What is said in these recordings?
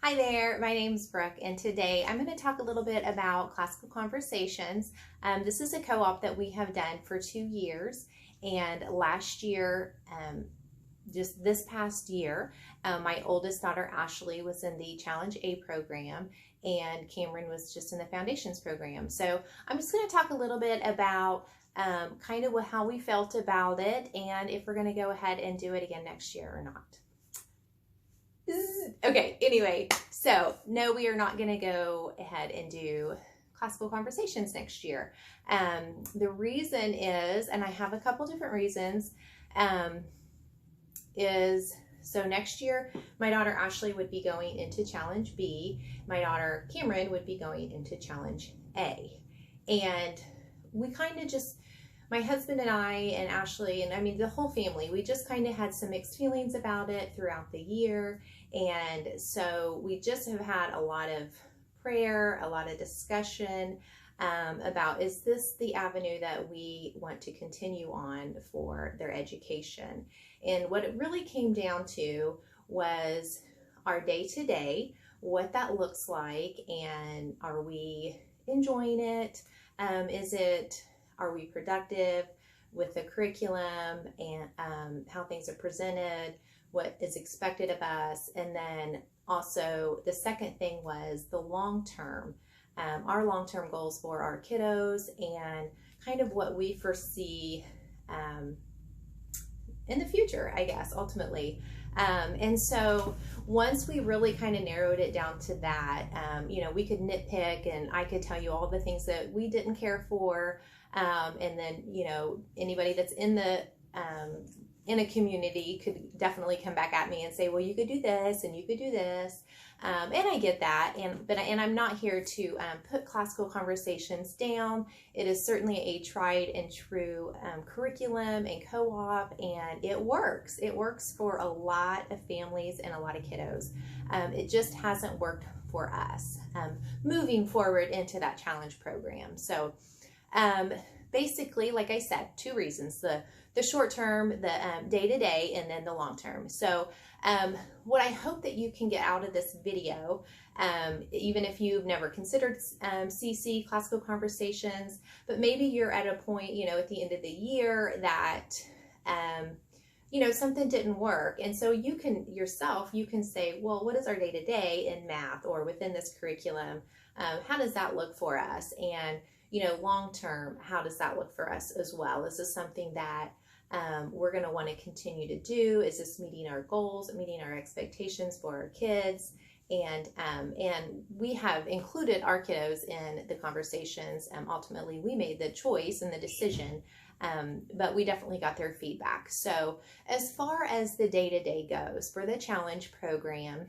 Hi there, my name's Brooke, and today I'm going to talk a little bit about Classical Conversations. This is a co-op that we have done for 2 years, and last year, just this past year, my oldest daughter Ashley was in the Challenge A program, and Cameron was just in the Foundations program. So I'm just going to talk a little bit about kind of how we felt about it, and if we're going to go ahead and do it again next year or not. Okay, anyway, so no, we are not going to go ahead and do Classical Conversations next year. The reason is, and I have a couple different reasons, is so next year my daughter Ashley would be going into Challenge B, my daughter Cameron would be going into Challenge A, and we kind of just, my husband and I and Ashley, and I mean the whole family, we just kind of had some mixed feelings about it throughout the year. And so we just have had a lot of prayer, a lot of discussion about, is this the avenue that we want to continue on for their education? And what it really came down to was our day-to-day, what that looks like, and are we enjoying it? Are we productive with the curriculum and how things are presented, what is expected of us? And then also the second thing was the long-term, our long-term goals for our kiddos and kind of what we foresee in the future, I guess, ultimately. And so once we really kind of narrowed it down to that, we could nitpick and I could tell you all the things that we didn't care for. And then, anybody that's in a community could definitely come back at me and say, well, you could do this and you could do this. And I get that. And I'm not here to put Classical Conversations down. It is certainly a tried and true curriculum and co-op, and it works. It works for a lot of families and a lot of kiddos. It just hasn't worked for us moving forward into that challenge program. So basically, like I said, two reasons, the short term, the day-to-day, and then the long term. So what I hope that you can get out of this video, even if you've never considered CC, Classical Conversations, but maybe you're at a point, at the end of the year that, something didn't work. And so you can say, well, what is our day-to-day in math or within this curriculum? How does that look for us? And long term, how does that look for us as well? Is this something that we're going to want to continue to do? Is this meeting our goals, meeting our expectations for our kids? And we have included our kiddos in the conversations. Ultimately, we made the choice and the decision, but we definitely got their feedback. So as far as the day-to-day goes for the challenge program,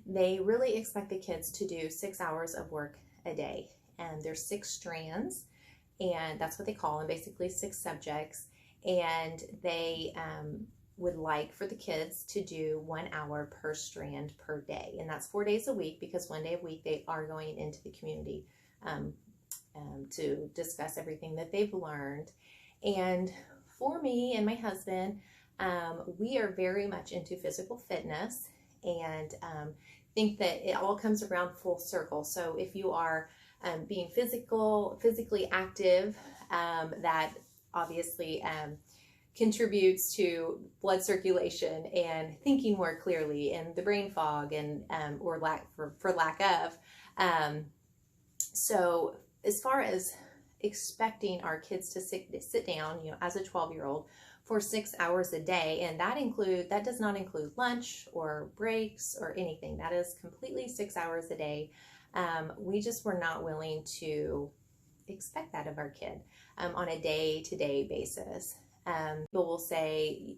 they really expect the kids to do 6 hours of work a day. And there's 6 strands, and that's what they call them, basically 6 subjects. And they would like for the kids to do 1 hour per strand per day. And that's 4 days a week, because 1 day a week they are going into the community to discuss everything that they've learned. And for me and my husband, we are very much into physical fitness, and think that it all comes around full circle. So if you are being physically active, that obviously contributes to blood circulation and thinking more clearly and the brain fog and or lack of. So as far as expecting our kids to sit down, as a 12-year-old for 6 hours a day, and that does not include lunch or breaks or anything. That is completely 6 hours a day. We just were not willing to expect that of our kid on a day-to-day basis. People will say,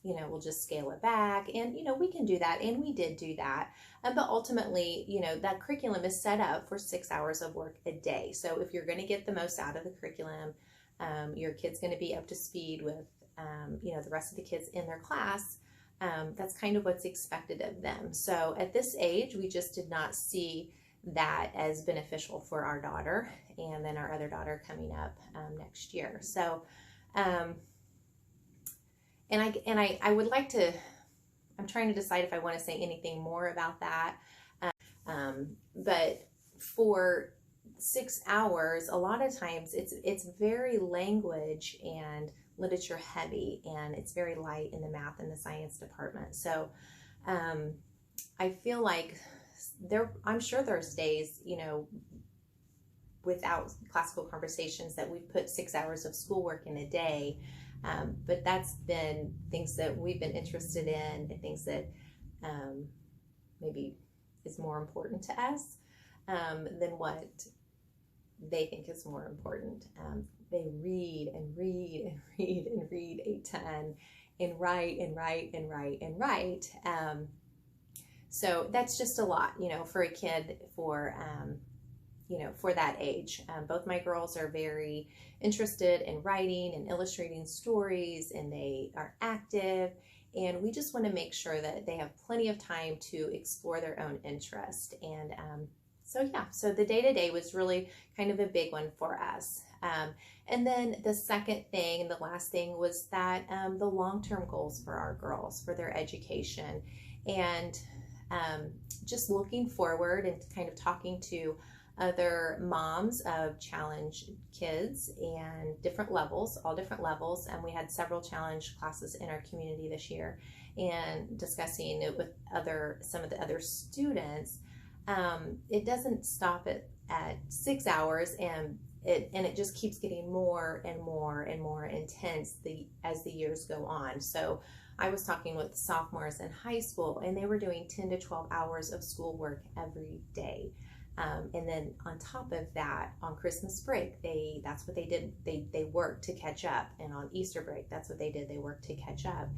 we'll just scale it back, and we can do that, and we did do that. But ultimately, that curriculum is set up for 6 hours of work a day. So if you're going to get the most out of the curriculum, your kid's going to be up to speed with, the rest of the kids in their class. That's kind of what's expected of them. So at this age, we just did not see that as beneficial for our daughter, and then our other daughter coming up next year. So, and I would like to I'm trying to decide if I want to say anything more about that. But for 6 hours, a lot of times it's very language and literature heavy, and it's very light in the math and the science department. So I feel like I'm sure there's days, you know, without classical conversations that we've put 6 hours of schoolwork in a day. But that's been things that we've been interested in, and things that maybe is more important to us than what they think is more important. They read and read and read and read a ton, and write and write and write and write. So that's just a lot, you know, for a kid for that age. Both my girls are very interested in writing and illustrating stories, and they are active, and we just want to make sure that they have plenty of time to explore their own interest. And so the day-to-day was really kind of a big one for us. And then the second thing and the last thing was that the long-term goals for our girls, for their education, and just looking forward and kind of talking to other moms of challenge kids and all different levels. And we had several challenge classes in our community this year, and discussing it with some of the other students. It doesn't stop at 6 hours, and it just keeps getting more and more and more intense as the years go on. So I was talking with sophomores in high school, and they were doing 10 to 12 hours of schoolwork every day. And then on top of that, on Christmas break, that's what they did. They worked to catch up. And on Easter break, that's what they did. They worked to catch up.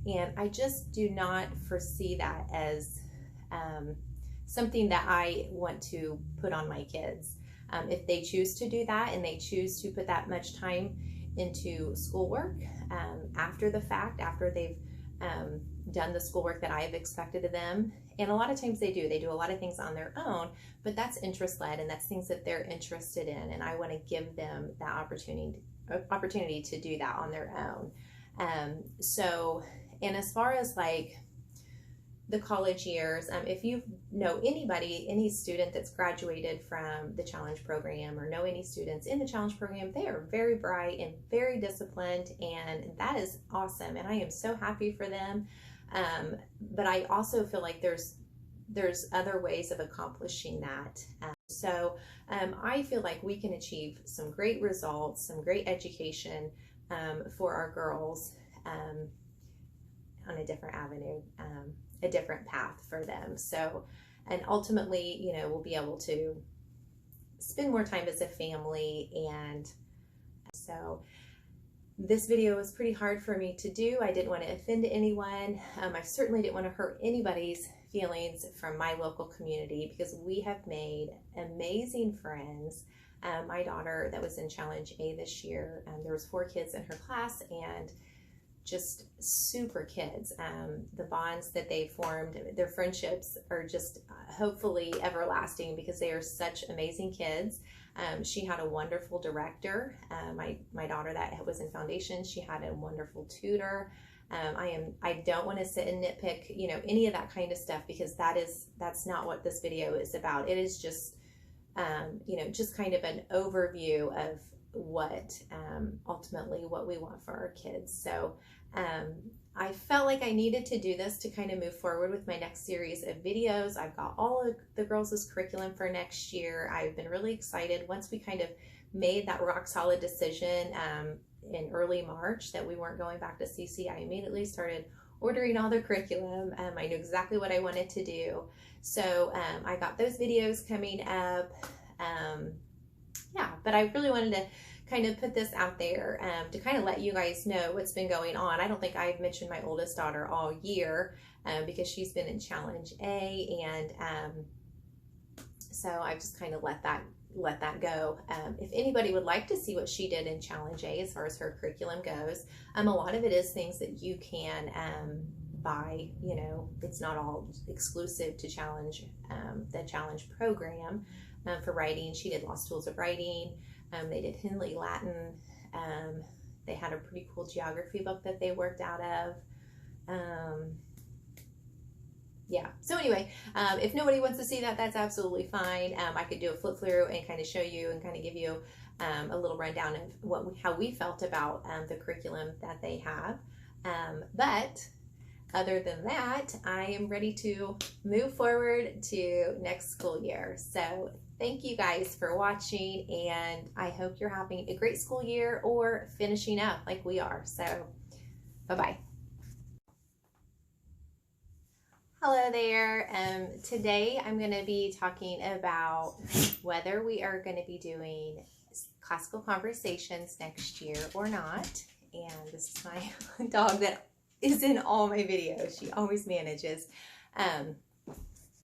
And I just do not foresee that as something that I want to put on my kids. If they choose to do that, and they choose to put that much time into schoolwork after the fact, after they've done the schoolwork that I have expected of them. And a lot of times they do a lot of things on their own, but that's interest-led, and that's things that they're interested in, and I want to give them that opportunity to do that on their own. And as far as like the college years, if you know any student that's graduated from the challenge program, or know any students in the challenge program, they are very bright and very disciplined, and that is awesome, and I am so happy for them. But I also feel like there's other ways of accomplishing that. So I feel like we can achieve some great results, some great education for our girls on a different avenue, a different path for them. So, and ultimately, you know, we'll be able to spend more time as a family. And so this video was pretty hard for me to do. I didn't want to offend anyone. I certainly didn't want to hurt anybody's feelings from my local community, because we have made amazing friends. My daughter that was in Challenge A this year, there was 4 kids in her class, and just super kids. The bonds that they formed, their friendships are just hopefully everlasting, because they are such amazing kids. She had a wonderful director. My daughter that was in foundation, she had a wonderful tutor. I don't want to sit and nitpick, you know, any of that kind of stuff, because that's not what this video is about. It is just, you know, just kind of an overview of what ultimately what we want for our kids. So I felt like I needed to do this to kind of move forward with my next series of videos. I've got all of the girls' curriculum for next year. I've been really excited. Once we kind of made that rock solid decision in early March that we weren't going back to CC, I immediately started ordering all the curriculum. I knew exactly what I wanted to do. So I got those videos coming up. Yeah, but I really wanted to kind of put this out there to kind of let you guys know what's been going on. I don't think I've mentioned my oldest daughter all year because she's been in Challenge A, and so I just kind of let that go. If anybody would like to see what she did in Challenge A as far as her curriculum goes, a lot of it is things that you can buy. You know, it's not all exclusive to Challenge, the Challenge program. For writing, she did Lost Tools of Writing. They did Henley Latin. They had a pretty cool geography book that they worked out of. yeah. So anyway, if nobody wants to see that, that's absolutely fine. I could do a flip through and kind of show you and kind of give you a little rundown of how we felt about the curriculum that they have. But other than that, I am ready to move forward to next school year. So thank you guys for watching, and I hope you're having a great school year or finishing up like we are. So bye-bye. Hello there. Today I'm going to be talking about whether we are going to be doing classical conversations next year or not. And this is my dog that is in all my videos. She always manages.